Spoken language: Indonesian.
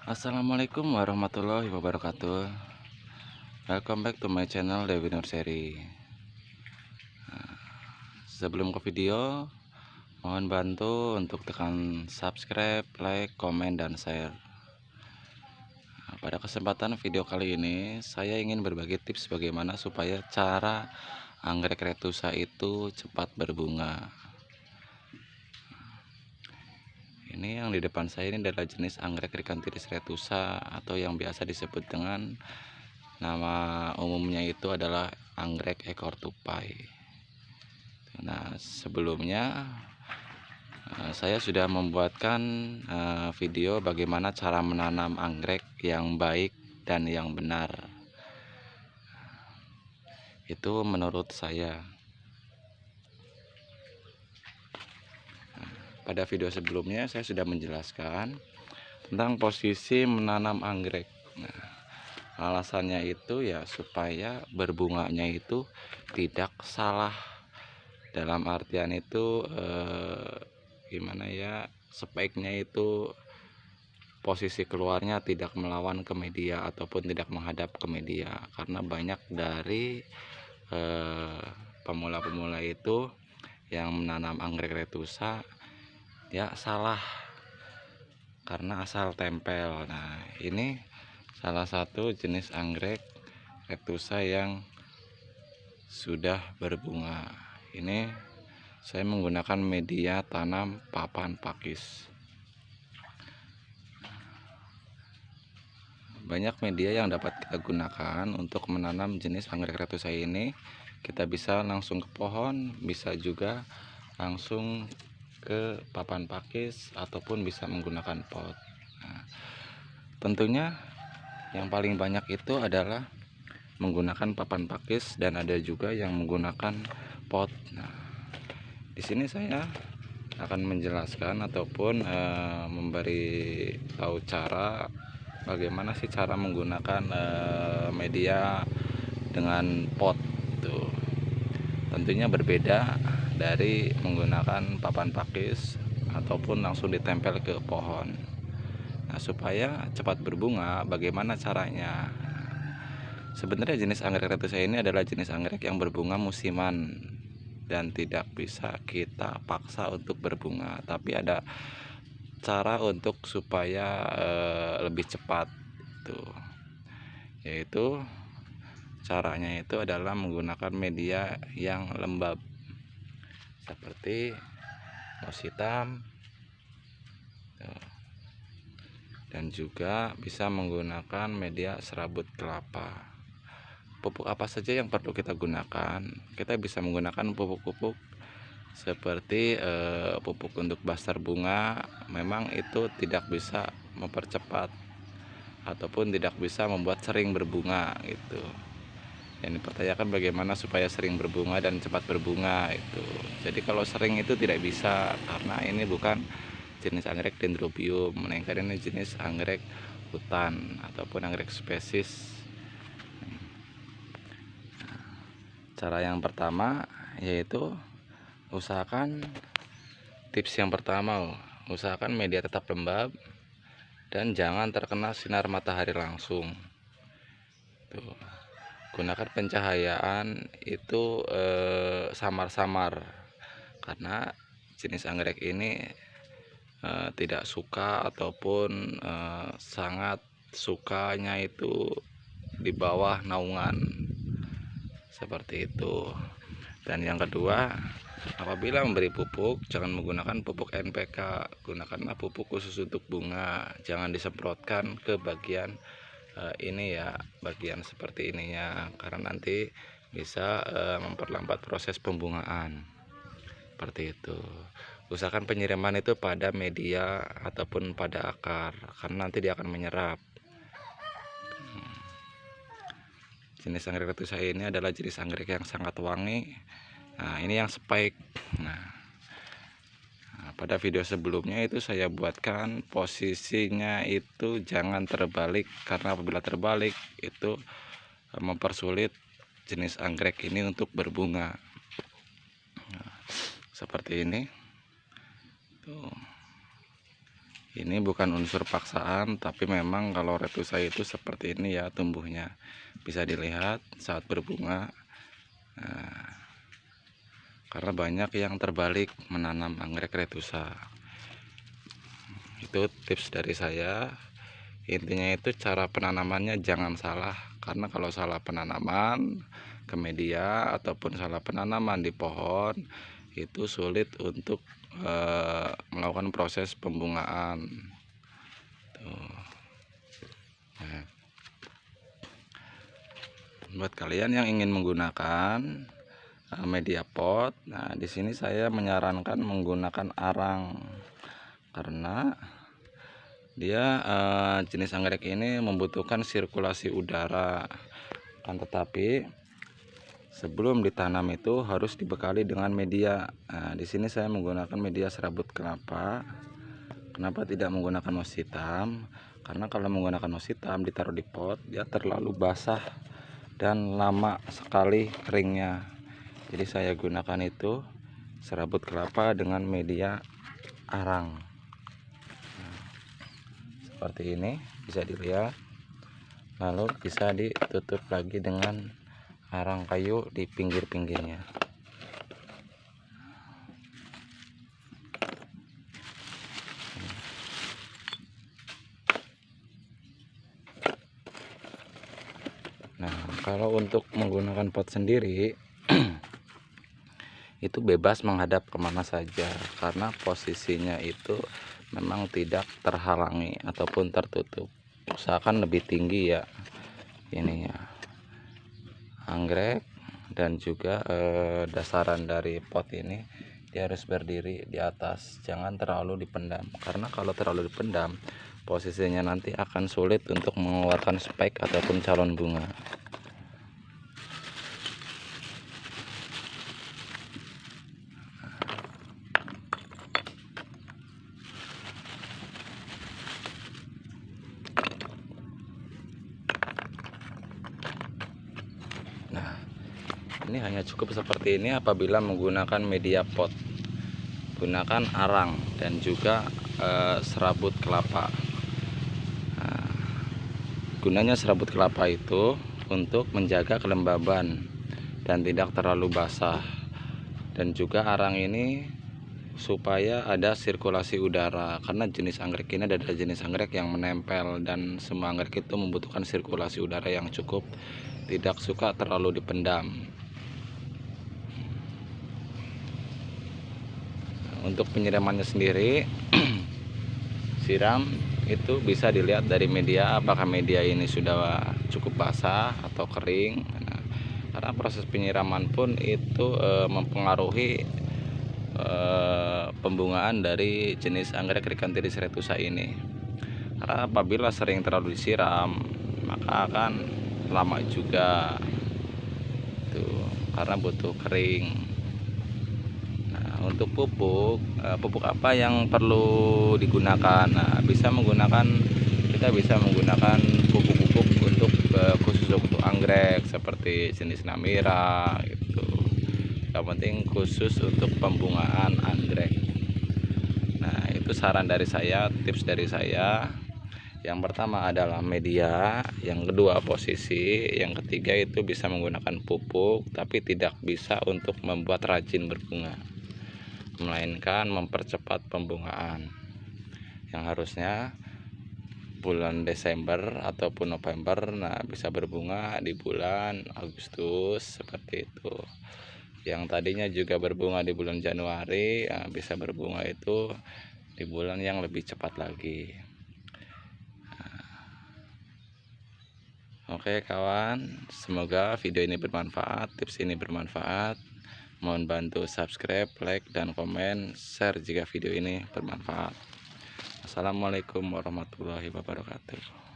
Assalamualaikum warahmatullahi wabarakatuh. Welcome back to my channel Dewi Nursery. Sebelum ke video, mohon bantu untuk tekan subscribe, like, komen, dan share. Pada kesempatan video kali ini, saya ingin berbagi tips bagaimana supaya cara anggrek retusa itu cepat berbunga. Ini yang di depan saya ini adalah jenis anggrek Ricanthiris retusa atau yang biasa disebut dengan nama umumnya itu adalah anggrek ekor tupai. Nah, sebelumnya saya sudah membuatkan video bagaimana cara menanam anggrek yang baik dan yang benar. Itu menurut saya. Pada video sebelumnya saya sudah menjelaskan tentang posisi menanam anggrek. Nah, alasannya itu ya supaya berbunganya itu tidak salah. Dalam artian itu gimana ya, sebaiknya itu posisi keluarnya tidak melawan ke media ataupun tidak menghadap ke media, karena banyak dari pemula-pemula itu yang menanam anggrek retusa ya salah karena asal tempel. Nah, ini salah satu jenis anggrek retusa yang sudah berbunga. Ini saya menggunakan media tanam papan pakis. Banyak media yang dapat kita gunakan untuk menanam jenis anggrek retusa ini. Kita bisa langsung ke pohon, bisa juga langsung ke papan pakis, ataupun bisa menggunakan pot. Nah, tentunya yang paling banyak itu adalah menggunakan papan pakis, dan ada juga yang menggunakan pot. Nah, di sini saya akan menjelaskan ataupun memberi tahu cara bagaimana sih cara menggunakan media dengan pot. Tuh, tentunya berbeda dari menggunakan papan pakis ataupun langsung ditempel ke pohon. Nah, supaya cepat berbunga, bagaimana caranya? Sebenarnya jenis anggrek retusa ini adalah jenis anggrek yang berbunga musiman dan tidak bisa kita paksa untuk berbunga, tapi ada cara untuk supaya lebih cepat. Tuh, yaitu caranya itu adalah menggunakan media yang lembab seperti moss hitam, dan juga bisa menggunakan media serabut kelapa. Pupuk apa saja yang perlu kita gunakan? Kita bisa menggunakan pupuk-pupuk seperti pupuk untuk basar bunga. Memang itu tidak bisa mempercepat ataupun tidak bisa membuat sering berbunga gitu. Yang dipertanyakan bagaimana supaya sering berbunga dan cepat berbunga itu. Jadi kalau sering itu tidak bisa, karena ini bukan jenis anggrek dendrobium, melainkan ini jenis anggrek hutan ataupun anggrek spesies. Cara yang pertama yaitu tips yang pertama, usahakan media tetap lembab dan jangan terkena sinar matahari langsung. Tuh, gunakan pencahayaan itu samar-samar, karena jenis anggrek ini tidak suka ataupun sangat sukanya itu di bawah naungan seperti itu. Dan yang kedua, apabila memberi pupuk, jangan menggunakan pupuk NPK, gunakanlah pupuk khusus untuk bunga. Jangan disemprotkan ke bagian ini ya, bagian seperti ininya, karena nanti bisa memperlambat proses pembungaan seperti itu. Usahakan penyiraman itu pada media ataupun pada akar, karena nanti dia akan menyerap. Jenis anggrek retusa ini adalah jenis anggrek yang sangat wangi. Nah, ini yang spike. Nah, pada video sebelumnya itu saya buatkan posisinya itu jangan terbalik, karena apabila terbalik itu mempersulit jenis anggrek ini untuk berbunga. Nah, seperti ini. Tuh. Ini bukan unsur paksaan, tapi memang kalau retusa itu seperti ini ya tumbuhnya. Bisa dilihat saat berbunga. Nah, karena banyak yang terbalik menanam anggrek retusa. Itu tips dari saya. Intinya itu cara penanamannya jangan salah, karena kalau salah penanaman ke media ataupun salah penanaman di pohon itu sulit untuk melakukan proses pembungaan. Tuh. Nah, buat kalian yang ingin menggunakan media pot, nah di sini saya menyarankan menggunakan arang, karena dia jenis anggrek ini membutuhkan sirkulasi udara, kan, tetapi sebelum ditanam itu harus dibekali dengan media. Nah, di sini saya menggunakan media serabut kelapa. Kenapa tidak menggunakan moss hitam? Karena kalau menggunakan moss hitam ditaruh di pot, dia terlalu basah dan lama sekali keringnya. Jadi saya gunakan itu serabut kelapa dengan media arang. Seperti ini bisa dilihat, lalu bisa ditutup lagi dengan arang kayu di pinggir-pinggirnya. Nah, kalau untuk menggunakan pot sendiri itu bebas menghadap kemana saja, karena posisinya itu memang tidak terhalangi ataupun tertutup. Usahakan lebih tinggi ya ini ya anggrek, dan juga dasaran dari pot ini dia harus berdiri di atas, jangan terlalu dipendam, karena kalau terlalu dipendam posisinya nanti akan sulit untuk mengeluarkan spike ataupun calon bunga. Nah, ini hanya cukup seperti ini apabila menggunakan media pot. Gunakan arang dan juga serabut kelapa. Nah, gunanya serabut kelapa itu untuk menjaga kelembaban dan tidak terlalu basah, dan juga arang ini supaya ada sirkulasi udara, karena jenis anggrek ini ada jenis anggrek yang menempel, dan semua anggrek itu membutuhkan sirkulasi udara yang cukup, tidak suka terlalu dipendam. Untuk penyiramannya sendiri siram itu bisa dilihat dari media, apakah media ini sudah cukup basah atau kering. Nah, karena proses penyiraman pun itu mempengaruhi pembungaan dari jenis anggrek Ricanthiris retusa ini. Karena apabila sering terlalu disiram maka akan lama juga tuh, karena butuh kering. Untuk pupuk apa yang perlu digunakan? Nah, kita bisa menggunakan pupuk-pupuk untuk khusus untuk anggrek seperti jenis Namira gitu. Yang penting khusus untuk pembungaan anggrek. Nah, itu saran dari saya, tips dari saya. Yang pertama adalah media, yang kedua posisi, yang ketiga itu bisa menggunakan pupuk, tapi tidak bisa untuk membuat rajin berbunga, melainkan mempercepat pembungaan yang harusnya bulan Desember ataupun November. Nah, bisa berbunga di bulan Agustus seperti itu. Yang tadinya juga berbunga di bulan Januari, nah, bisa berbunga itu di bulan yang lebih cepat lagi. Oke kawan, semoga video ini bermanfaat, tips ini bermanfaat. Mohon bantu subscribe, like, dan komen, share jika video ini bermanfaat. Assalamualaikum warahmatullahi wabarakatuh.